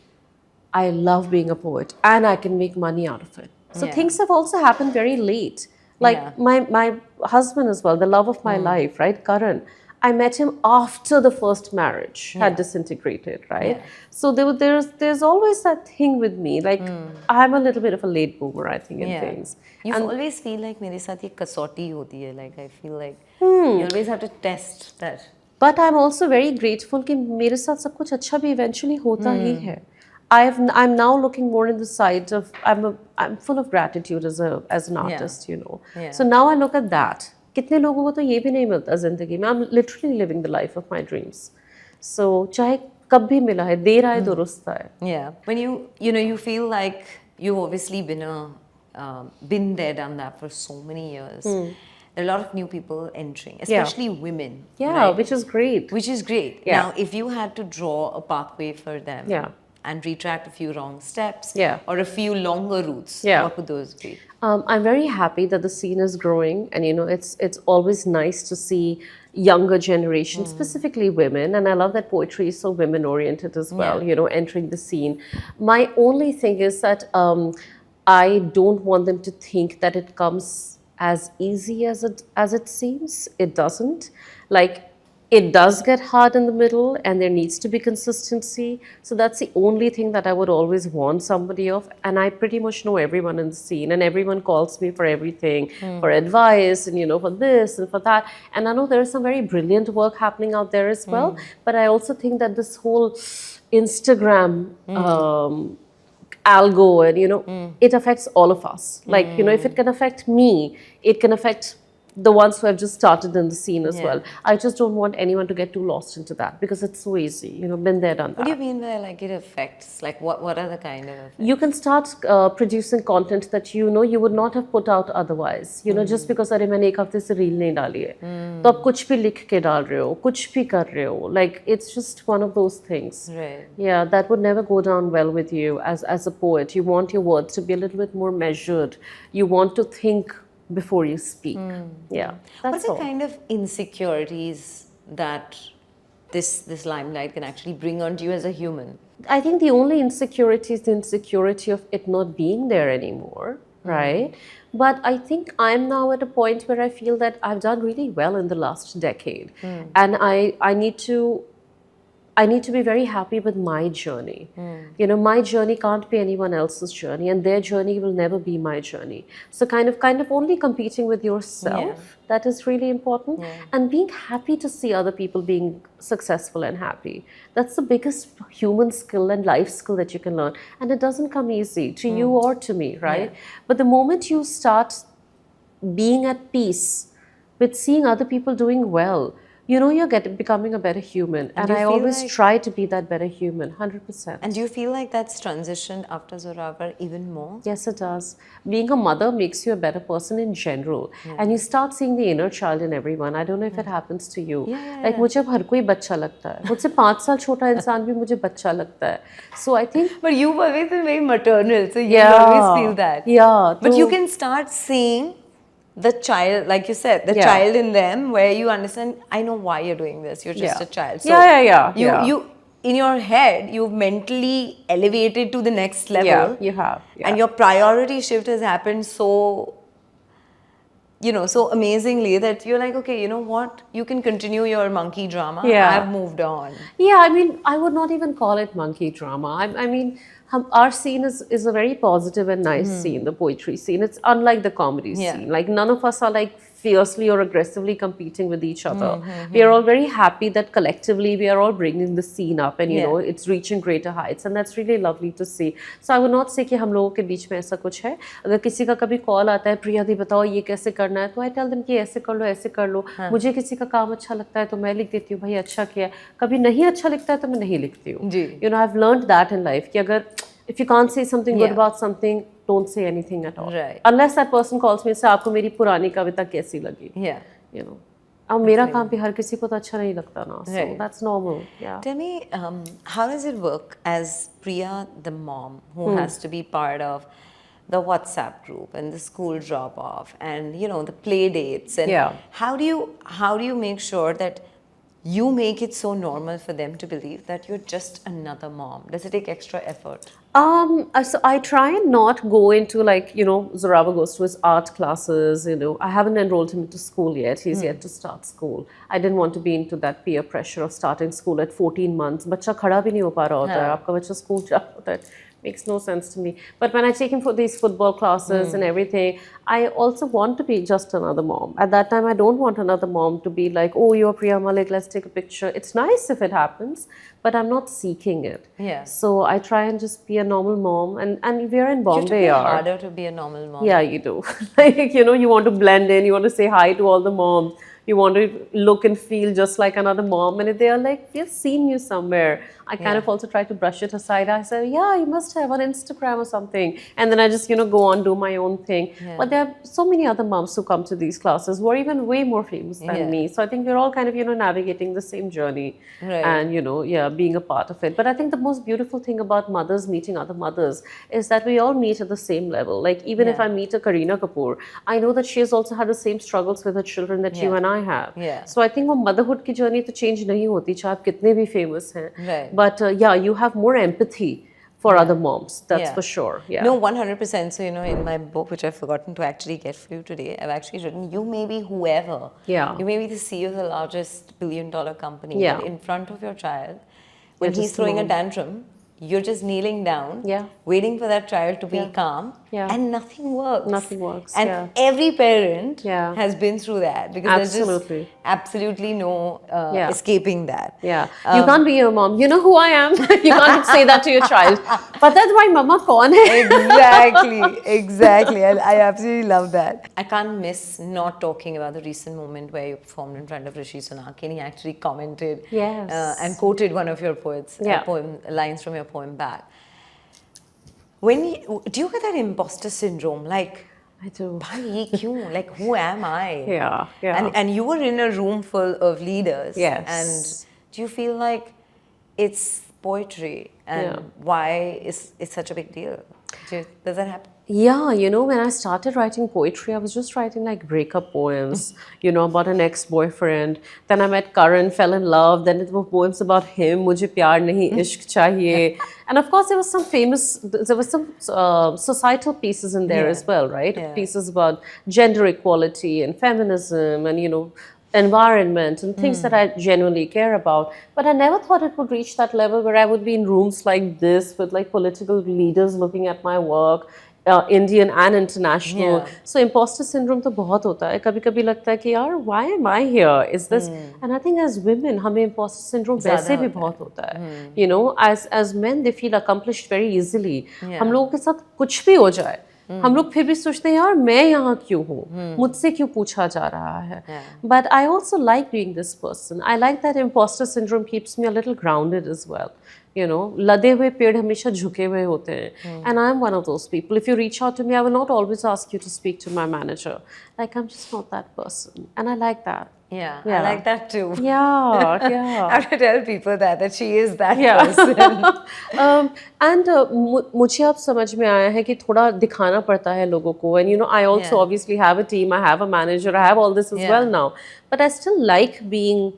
I love being a poet and I can make money out of it. So things have also happened very late. Like my husband as well, the love of my life, right, Karan. I met him after the first marriage had disintegrated, right? Yeah. So there's always that thing with me. Like I'm a little bit of a late boomer, I think, in things. You always feel like मेरे साथ ये कसौटी होती है. Like I feel like you always have to test that. But I'm also very grateful कि मेरे साथ सब कुछ अच्छा भी eventually होता ही है. I'm now looking more in the side of I'm full of gratitude as an artist, you know. Yeah. So now I look at that. कितने लोगों को तो ये भी नहीं मिलता जिंदगी में. I'm literally living the life of my dreams. So चाहे कब भी मिला है, देर आए दुरुस्त आए. Yeah. When you feel like you've obviously been there, done that for so many years. there are a lot of new people entering, especially women. Yeah, right? which is great. Which is great. Yeah. Now, if you had to draw a pathway for them Yeah. and retract a few wrong steps Yeah. or a few longer routes, Yeah. what would those be? I'm very happy that the scene is growing, and it's always nice to see younger generation, specifically women, and I love that poetry is so women oriented as well. Entering the scene. My only thing is that I don't want them to think that it comes as easy as it seems. It doesn't. Like, it does get hard in the middle, and there needs to be consistency. So that's the only thing that I would always warn somebody of. And I pretty much know everyone in the scene, and everyone calls me for everything, for advice, and for this and for that. And I know there is some very brilliant work happening out there as well. But I also think that this whole Instagram algo, and it affects all of us. Like, if it can affect me, it can affect the ones who have just started in the scene as well. I just don't want anyone to get too lost into that, because it's so easy. Been there, done that. What do you mean by like it affects? Like what are the kind of effects? You can start producing content that you would not have put out otherwise. Just because अरे मैंने एक हफ्ते से reel नहीं डाली है, तो आप कुछ भी लिख के डाल रहे हो, कुछ भी कर रहे हो. Like, it's just one of those things. Right. Yeah, that would never go down well with you as a poet. You want your words to be a little bit more measured. You want to think before you speak. Yeah, What that's are all. the kind of insecurities that this limelight can actually bring onto you as a human? I think the only insecurity is the insecurity of it not being there anymore, right? But I think I'm now at a point where I feel that I've done really well in the last decade, and I need to be very happy with my journey. My journey can't be anyone else's journey, and their journey will never be my journey. So kind of only competing with yourself, that is really important. And being happy to see other people being successful and happy. That's the biggest human skill and life skill that you can learn. And it doesn't come easy to you or to me, right? But the moment you start being at peace with seeing other people doing well, you're becoming a better human. And do you I feel always like- try to be that better human, 100%. And do you feel like that's transitioned after Zorawar even more? Yes, it does. Being a mother makes you a better person in general. And you start seeing the inner child in everyone. I don't know if it happens to you. Like, मुझे अब हर कोई बच्चा लगता है. मुझसे 5 साल छोटा इंसान भी मुझे बच्चा लगता है. So I think... But you've always been very maternal, so you always feel that. Yeah. But so- you can start seeing the child, like you said, the Yeah. child in them, where you understand, I know why you're doing this. You're just Yeah. a child. Yeah. You in your head, you've mentally elevated to the next level. Yeah, you have. Yeah. And your priority shift has happened so, so amazingly that you're like, okay, you know what? You can continue your monkey drama. Yeah. I've moved on. Yeah, I mean, I would not even call it monkey drama. I mean, our scene is a very positive and nice scene, the poetry scene. It's unlike the comedy scene. Like, none of us are like fiercely or aggressively competing with each other. We are all very happy that collectively we are all bringing the scene up, and it's reaching greater heights, and that's really lovely to see. So I would not say कि हम लोगों के बीच में ऐसा कुछ है. अगर किसी का कभी कॉल आता है, प्रिया दी बताओ ये कैसे करना है, तो I tell them कि ऐसे कर लो. मुझे किसी का काम अच्छा लगता है तो मैं लिख देती हूँ, भाई अच्छा किया. कभी नहीं अच्छा लिखता है तो मैं नहीं लिखती हूँ. जी. I've learned that in life कि अगर if you can't say something good Yeah. about something, don't say anything at all. Right. Unless that person calls me and says, आपको मेरी पुरानी कविता कैसी लगी? Yeah. अब मेरा काम भी हर किसी को तो अच्छा नहीं लगता ना. So Right. that's normal. Yeah. Tell me, how does it work as Priya, the mom, who has to be part of the WhatsApp group and the school drop-off and the play dates, and Yeah. how do you make sure that you make it so normal for them to believe that you're just another mom? Does it take extra effort? So I try and not go into like, Zorawar goes to his art classes, I haven't enrolled him into school yet. He's yet to start school. I didn't want to be into that peer pressure of starting school at 14 months. बच्चा खड़ा भी नहीं हो पा रहा होता है. आपका बच्चा स्कूल जा रहा होता है. Makes no sense to me. But when I take him for these football classes and everything, I also want to be just another mom. At that time, I don't want another mom to be like, oh, you're Priya Malik, let's take a picture. It's nice if it happens, but I'm not seeking it. Yeah. So I try and just be a normal mom. And we're in You have Bombay. to be yaar. harder to be a normal mom. Yeah, you do. Like, you want to blend in, you want to say hi to all the moms. you want to look and feel just like another mom, and if they are like, we've seen you somewhere, I kind of also try to brush it aside. I say, yeah, you must have on Instagram or something, and then I just go on, do my own thing. But there are so many other moms who come to these classes who are even way more famous than me. So I think we're all kind of navigating the same journey, and being a part of it. But I think the most beautiful thing about mothers meeting other mothers is that we all meet at the same level. Like even if I meet a Kareena Kapoor, I know that she has also had the same struggles with her children that you and I have. So I think वो motherhood की journey तो change नहीं होती, चाहे आप कितने भी famous हैं. But you have more empathy for other moms. That's for sure. Yeah. No, 100%. So in my book, which I've forgotten to actually get for you today, I've actually written, you may be whoever. Yeah. You may be the CEO of the largest billion-dollar company. Yeah. But in front of your child, when You're he's just throwing a mom. tantrum, you're just kneeling down, Yeah. waiting for that child to be calm, and nothing works. Nothing works, And every parent Yeah. has been through that because there's Absolutely. just absolutely no escaping that. Yeah, you can't be your mom. You know who I am. You can't say that to your child. But that's why mama kaun hai? Exactly. I absolutely love that. I can't miss not talking about the recent moment where you performed in front of Rishi Sunak and he actually commented Yes. and quoted one of your lines from your poem back. Do you get that imposter syndrome? Like, I do. "Bhai, ye kyun? Like, who am I?" Yeah. And you were in a room full of leaders. Yes. And do you feel like it's poetry? And why is it such a big deal? Does that happen? Yeah, when I started writing poetry, I was just writing like breakup poems, about an ex-boyfriend. Then I met Karan, fell in love. Then it were poems about him, mujhe pyar nahi, ishq chahiye. And of course, there was some societal pieces in there as well, right? Yeah. Pieces about gender equality and feminism and, environment and things that I genuinely care about. But I never thought it would reach that level where I would be in rooms like this with like political leaders looking at my work. Indian and international. Yeah. So imposter syndrome तो बहुत होता है. कभी-कभी लगता है कि यार why am I here? Is this? And I think as women हमें imposter syndrome वैसे भी बहुत होता है. As men they feel accomplished very easily. हम लोगों के साथ कुछ भी हो जाए. हम लोग फिर भी सोचते हैं यार मैं यहाँ क्यों हूँ, मुझसे क्यों पूछा जा रहा है. But I also like being this person. I like that imposter syndrome keeps me a little grounded as well. लदे हुए पेड़ हमेशा झुके हुए होते हैं. And I'm one of those people. If you reach out to me, I will not always ask you to speak to my manager. Like I'm just not that person. And I like that. Yeah, I like that too. Yeah. I have to tell people that she is that person. And मुझे अब समझ में आया है कि थोड़ा दिखाना पड़ता है लोगों को. And I also obviously have a team, I have a manager, I have all this as well now. But I still like being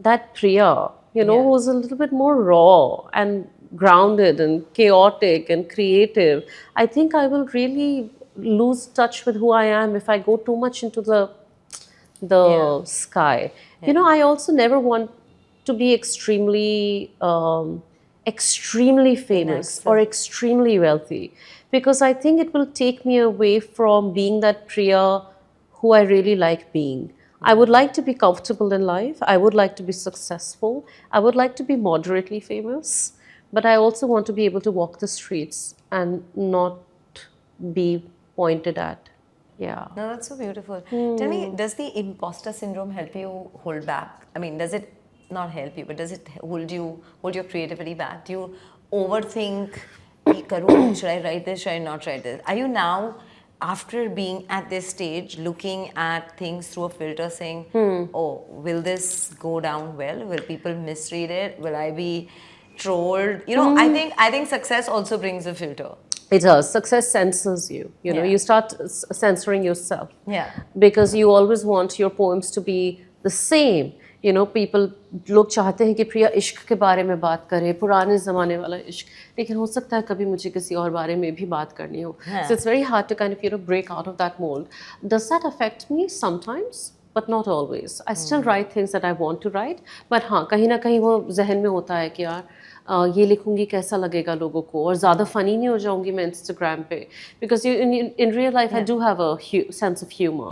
that Priya, who's a little bit more raw and grounded and chaotic and creative. I think I will really lose touch with who I am if I go too much into the sky. I also never want to be extremely famous or extremely wealthy, because I think it will take me away from being that Priya who I really like being. I would like to be comfortable in life. I would like to be successful. I would like to be moderately famous. But I also want to be able to walk the streets and not be pointed at. Yeah. No, that's so beautiful. Tell me, does the imposter syndrome help you hold back? I mean, does it not help you, but does it hold your creativity back? Do you overthink, should I write this, should I not write this? Are you now, after being at this stage, looking at things through a filter saying, oh, will this go down well? Will people misread it? Will I be trolled? I think success also brings a filter. It does. Success censors you. You start censoring yourself. Yeah. Because you always want your poems to be the same. People लोग चाहते हैं कि प्रिया इश्क के बारे में बात करे, पुराने ज़माने वाला इश्क, लेकिन हो सकता है कभी मुझे किसी और बारे में भी बात करनी हो. So it's very hard to kind of break out of that mold. Does that affect me sometimes? But not always. I still write things that I want to write. But हाँ, कहीं ना कहीं वो जहन में होता है कि यार ये लिखूंगी कैसा लगेगा लोगों को, और ज़्यादा फ़नी नहीं हो जाऊंगी मैं Instagram पे. Because in real life I do have a sense of humor.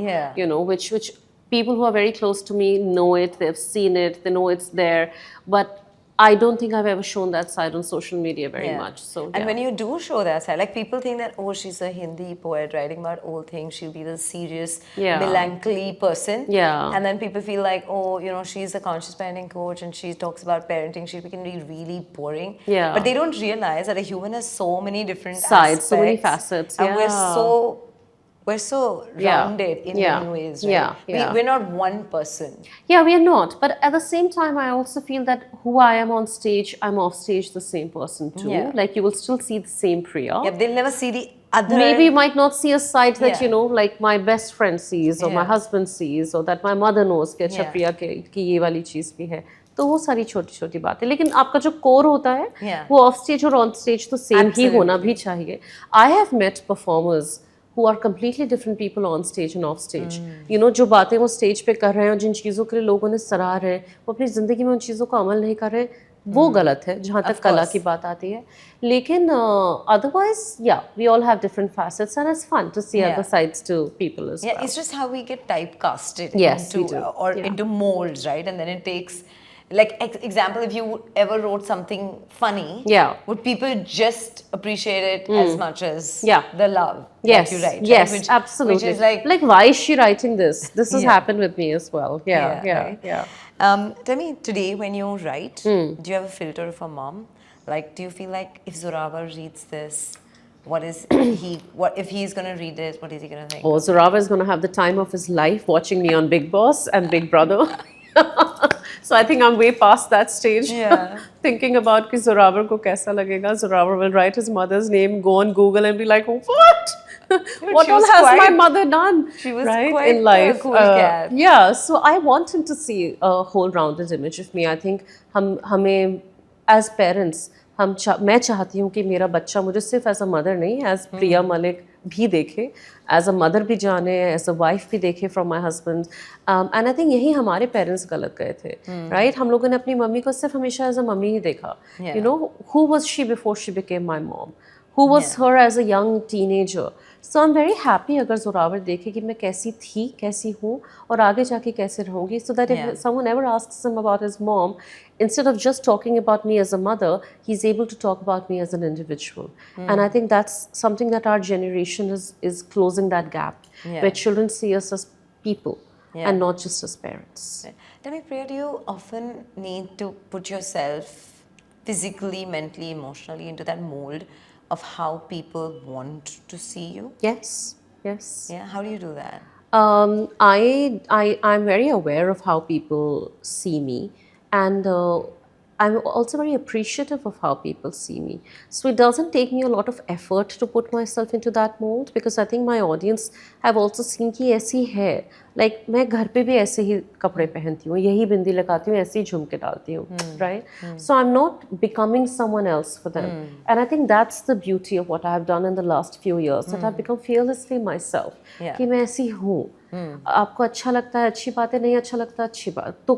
Which people who are very close to me know it, they've seen it, they know it's there. But I don't think I've ever shown that side on social media very Yeah. much. So And yeah. when you do show that side, like people think that, oh, she's a Hindi poet writing about old things, she'll be the serious, Yeah. melancholy person. Yeah. And then people feel like, oh, you know, she's a conscious parenting coach and she talks about parenting, she can be really boring. Yeah. But they don't realize that a human has so many different Sides, so many aspects, facets, and yeah. we're so Yeah. rounded in Yeah. many ways, right? Yeah. Yeah. We're not one person. Yeah, we are not. But at the same time, I also feel that who I am on stage, I'm off stage the same person too. Yeah. Like you will still see the same Priya. Yeah, they'll never see the other. Maybe you might not see a side that, Yeah. you know, like my best friend sees or my Yeah. husband sees or that my mother knows कि अच्छा Yeah. प्रिया की ये वाली चीज़ भी है. तो वो सारी छोटी छोटी बातें, लेकिन आपका जो कोर होता है Yeah. वो ऑफ स्टेज और ऑन स्टेज तो सेम ही Absolutely. होना भी चाहिए. I have met performers who are completely different people on stage and off stage. You know, जो बातें वो स्टेज पे कर रहे हैं और जिन चीज़ों के लिए लोगों ने सराह रहे हैं, वो अपनी ज़िंदगी में उन चीज़ों को अमल नहीं कर रहे, वो गलत है जहाँ तक कला की बात आती है. लेकिन otherwise, yeah, we all have different facets and it's fun to see Yeah. other sides to people as Yeah, well. it's just how we get typecasted Yes, we into do. or Yeah. into molds, right? And then it takes, like example, if you ever wrote something funny, Yeah. would people just appreciate it as much as Yeah. the love Yes, that you write? yes, right? absolutely. Which is like, why is she writing this? This has Yeah. happened with me as well. Yeah, yeah, right? yeah. Tell me, today when you write, Hmm. do you have a filter of a mom? Like, do you feel like if Zoravar reads this, what if he's gonna read this, what is he gonna think? Oh, Zoravar is going to have the time of his life watching me on Big Boss and Big Brother. So I think I'm way past that stage. Yeah. Thinking about कि Zoravar को कैसा लगेगा. Zoravar will write his mother's name, go on Google and be like, what? What she all was has my quite- mother done? she was right quite in a life. cool cat. Yeah, so I want him to see a whole rounded image of me. I think हमें as parents मैं चाहती हूँ कि मेरा बच्चा मुझे सिर्फ as a mother नहीं, एज प्रिया मलिक भी देखे, एज अ मदर भी जाने, एज अ वाइफ भी देखे from my husband. And I think यही हमारे पेरेंट्स गलत गए थे, राइट? हम लोगों ने अपनी मम्मी को सिर्फ हमेशा एज अ मम्मी ही देखा. Yeah. You know, who was she before she became my mom? Who was her as a young teenager? So I'm very happy अगर जोरावर देखे कि मैं कैसी थी, कैसी हूँ और आगे जाके कैसे रहूँगी, so that if Yeah. someone ever asks him about his mom, instead of just talking about me as a mother, he's able to talk about me as an individual. And I think that's something that our generation is closing that gap, Yeah. where children see us as people Yeah. and not just as parents. Tell me, Priya, do you often need to put yourself physically, mentally, emotionally into that mold of how people want to see you? Yes, yes. Yeah, how do you do that? I'm very aware of how people see me, and I'm also very appreciative of how people see me. So it doesn't take me a lot of effort to put myself into that mold, because I think my audience have also seen कि ऐसी है. Like मैं घर पे भी ऐसे ही कपड़े पहनती हूँ, यही बिंदी लगाती हूँ, ऐसे ही झुमके डालती हूँ, right? So I'm not becoming someone else for them. And I think that's the beauty of what I have done in the last few years, that I've become fearlessly myself. Yeah. कि मैं ऐसी हूँ. आपको अच्छा लगता है, अच्छी बात है, नहीं अच्छा लगता, अच्छी बात, तो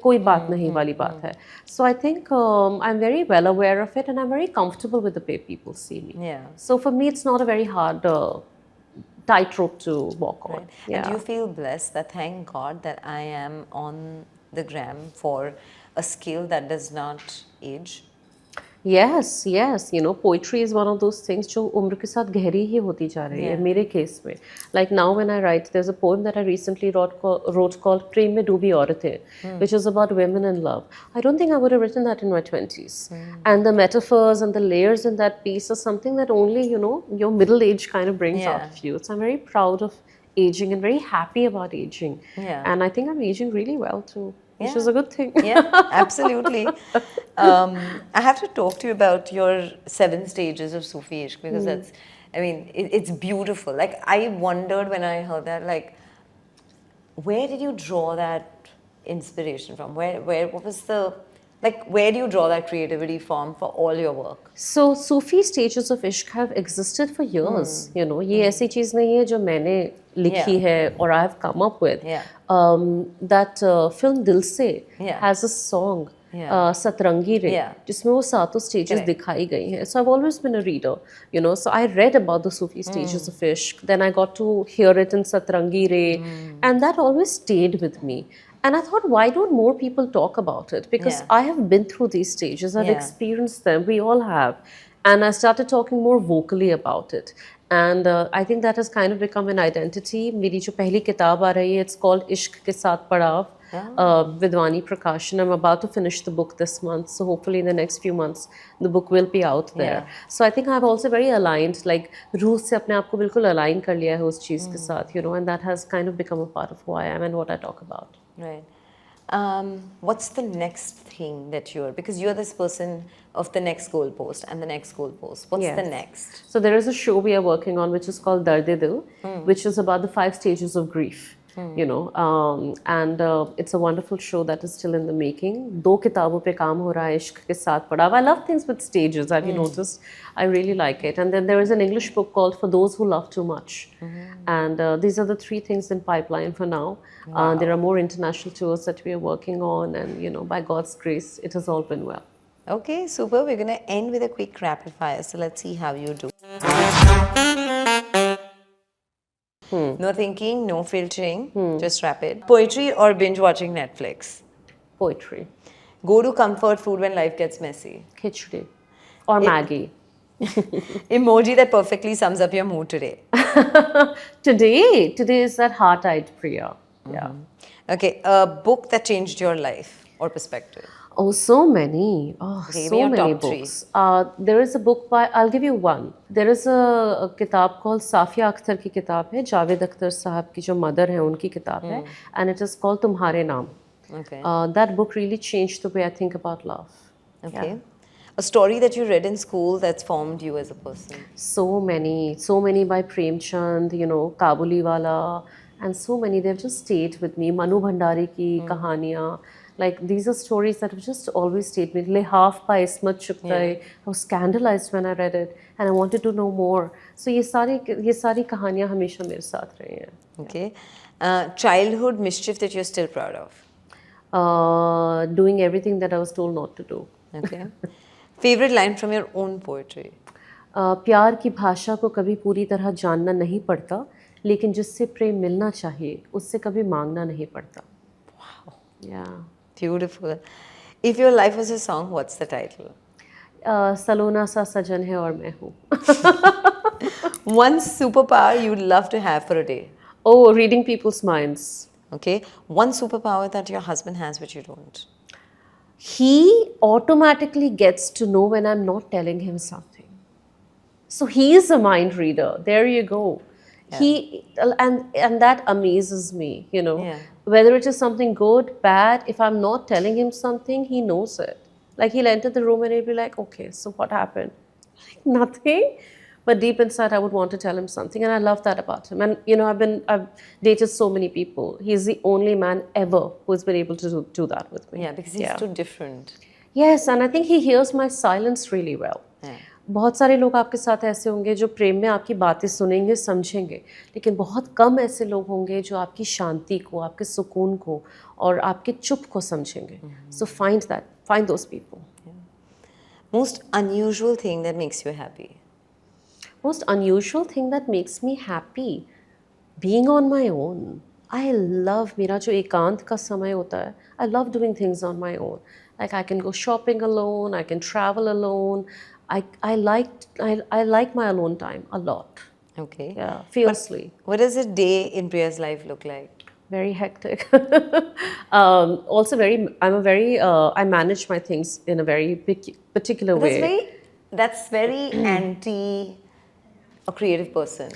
कोई बात नहीं वाली बात है. So I think I'm very well aware of it, and I'm very comfortable with the way people see me. Yeah. So for me, it's not a very hard tightrope to walk on. Right. Yeah. And do you feel blessed that thank God that I am on the gram for a skill that does not age? Yes, yes. You know, poetry is one of those things जो उम्र के साथ गहरी ही होती जा रही है. Yeah. मेरे केस में, like now when I write, there's a poem that I recently wrote called "प्रेम में डूबी औरतें," which is about women in love. I don't think I would have written that in my 20s. And the metaphors and the layers in that piece is something that only, you know, your middle age kind of brings out Yeah. of you. So I'm very proud of aging and very happy about aging. Yeah. And I think I'm aging really well too, which Yeah. is a good thing. Yeah, absolutely. I have to talk to you about your 7 stages of Sufi Ishq, because that's, I mean, it's beautiful. Like, I wondered when I heard that, like, where did you draw that inspiration from? What was the, like, where do you draw that creativity from for all your work? So Sufi stages of ishq have existed for years. You know, ये ऐसी चीज़ नहीं है जो मैंने लिखी Yeah. है or I have come up with. Yeah. That film Dil Se Yeah. has a song. Yeah. Satrangi Re, Yeah. जिसमें वो सातों stages Correct. दिखाई गई हैं. So I've always been a reader, you know. So I read about the Sufi stages of ishq. Then I got to hear it in Satrangi Re, and that always stayed with me. And I thought, why don't more people talk about it? Because Yeah. I have been through these stages, I've Yeah. experienced them, we all have. And I started talking more vocally about it. And I think that has kind of become an identity. मेरी जो पहली किताब आ रही है, it's called इश्क के साथ पड़ाव, with Vani Prakashan. I'm about to finish the book this month, so hopefully in the next few months the book will be out there. Yeah. So I think I've also very aligned, like रूह से अपने आप को बिल्कुल align कर लिया है उस चीज़ के साथ, you know, and that has kind of become a part of who I am and what I talk about. Right. What's the next thing that because you're this person of the next goalpost and the next goalpost. What's Yes. the next? So there is a show we are working on which is called Dard-e-Dil, which is about the 5 stages of grief. You know, and it's a wonderful show that is still in the making. 2 किताबों पे काम हो रहा है इश्क के साथ पड़ाव. I love things with stages. Have you noticed? I really like it. And then there is an English book called For Those Who Love Too Much. And these are the 3 things in pipeline for now. There are more international tours that we are working on, and you know, by God's grace, it has all been well. Okay, super. We're going to end with a quick rapid fire. So let's see how you do. No thinking, no filtering, just rapid. Poetry or binge watching Netflix? Poetry, Go to comfort food when life gets messy. khichdi, or Maggie. Emoji that perfectly sums up your mood today. Today is that heart-eyed Priya. Yeah. Okay, a book that changed your life or perspective. Oh, so many. Oh, Okay, give so me your many top 3. books. There is a book by, I'll give you one. There is a किताब called Safia Akhtar की किताब है, जावेद अख्तर साहब की जो mother है उनकी किताब है, and it is called तुम्हारे नाम. Okay. That book really changed the way I think about love. Okay. A story that you read in school that's formed you as a person. So many by Premchand, you know, Kabuliwala, and so many. They've just stayed with me. Manu Bhandari की कहानियाँ. Like these are stories that have just always stayed with me. Lehaf by Ismat Chugtai. I was scandalized when I read it, and I wanted to know more. So ये सारी कहानियाँ हमेशा मेरे साथ रही हैं. Okay. Childhood mischief that you're still proud of. Doing everything that I was told not to do. Okay. Favorite line from your own poetry. प्यार की भाषा को कभी पूरी तरह जानना नहीं पड़ता, लेकिन जिससे प्रेम मिलना चाहिए उससे कभी मांगना नहीं पड़ता. Wow. Yeah. Beautiful. If your life was a song, what's the title? सलोना सा सजन है और मैं हूँ. One superpower you'd love to have for a day. Oh, reading people's minds. Okay. One superpower that your husband has which you don't. He automatically gets to know when I'm not telling him something. So he is a mind reader. There you go. He and that amazes me, you know. Yeah. Whether it is something good, bad, if I'm not telling him something, he knows it. Like he'll enter the room and he'll be like, okay, so what happened? Like nothing. But deep inside, I would want to tell him something, and I love that about him. And you know, I've dated so many people. He's the only man ever who's been able to do that with me. Yeah, because he's too different. Yes, and I think he hears my silence really well. Yeah. बहुत सारे लोग आपके साथ ऐसे होंगे जो प्रेम में आपकी बातें सुनेंगे, समझेंगे, लेकिन बहुत कम ऐसे लोग होंगे जो आपकी शांति को, आपके सुकून को और आपके चुप को समझेंगे. So find those people. Most unusual thing that makes you happy. Most unusual thing that makes me happy, being on my own. I love मेरा जो एकांत का समय होता है. I love doing things on my own. Like I can go shopping alone, I can travel alone. I like my alone time a lot. Okay. Yeah, fiercely. What does a day in Priya's life look like? Very hectic. Also I manage my things in a very particular way. That's very anti a creative person.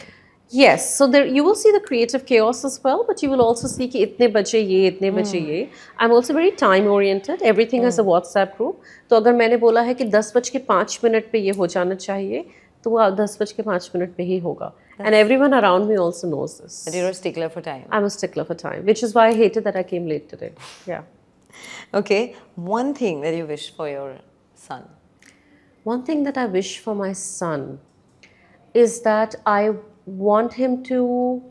Yes, so there you will see the creative chaos as well, but you will also see कि इतने बजे ये, इतने बजे ये. I'm also very time oriented. Everything has a WhatsApp group. तो अगर मैंने बोला है कि 10:05 पे ये हो जाना चाहिए, तो वो 10:05 पे ही होगा. And everyone around me also knows this. But you're a stickler for time. I'm a stickler for time, which is why I hated that I came late today. Yeah. Okay. One thing that you wish for your son. One thing that I wish for my son is that I want him to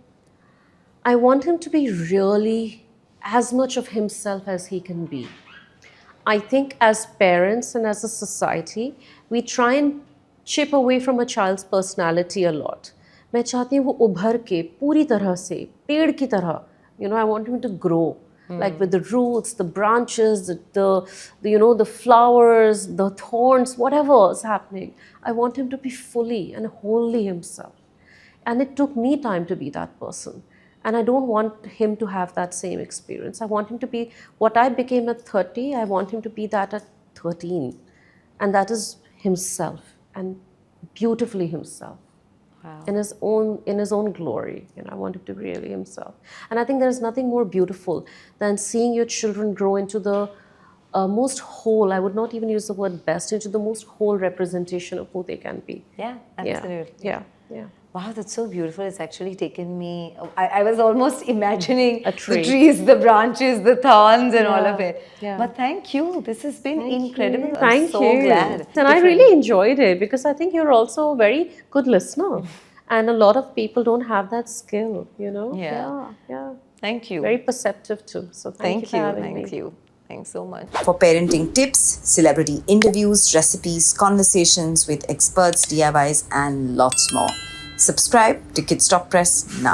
be really as much of himself as he can be. I think as parents and as a society, we try and chip away from a child's personality a lot. मैं चाहती हूँ वो उभर के पूरी तरह से पेड़ की तरह, you know, I want him to grow. like with the roots, the branches, the flowers, the thorns, whatever is happening. I want him to be fully and wholly himself. And it took me time to be that person. And I don't want him to have that same experience. I want him to be what I became at 30, I want him to be that at 13. And that is himself, and beautifully himself. Wow. In his own glory. I want him to be really himself. And I think there's nothing more beautiful than seeing your children grow into the most whole, I would not even use the word best, into the most whole representation of who they can be. Yeah, absolutely. Yeah. Wow, that's so beautiful. It's actually taken me... I was almost imagining A tree. the trees, the branches, the thorns and all of it. Yeah. But thank you. This has been incredible. I'm Thank so you. glad. And I really enjoyed it because I think you're also a very good listener. And a lot of people don't have that skill, Yeah. Thank you. Very perceptive too. So thank you for having me. Thank you. Thanks so much. For parenting tips, celebrity interviews, recipes, conversations with experts, DIYs, and lots more. Subscribe to Kids Talk Press now.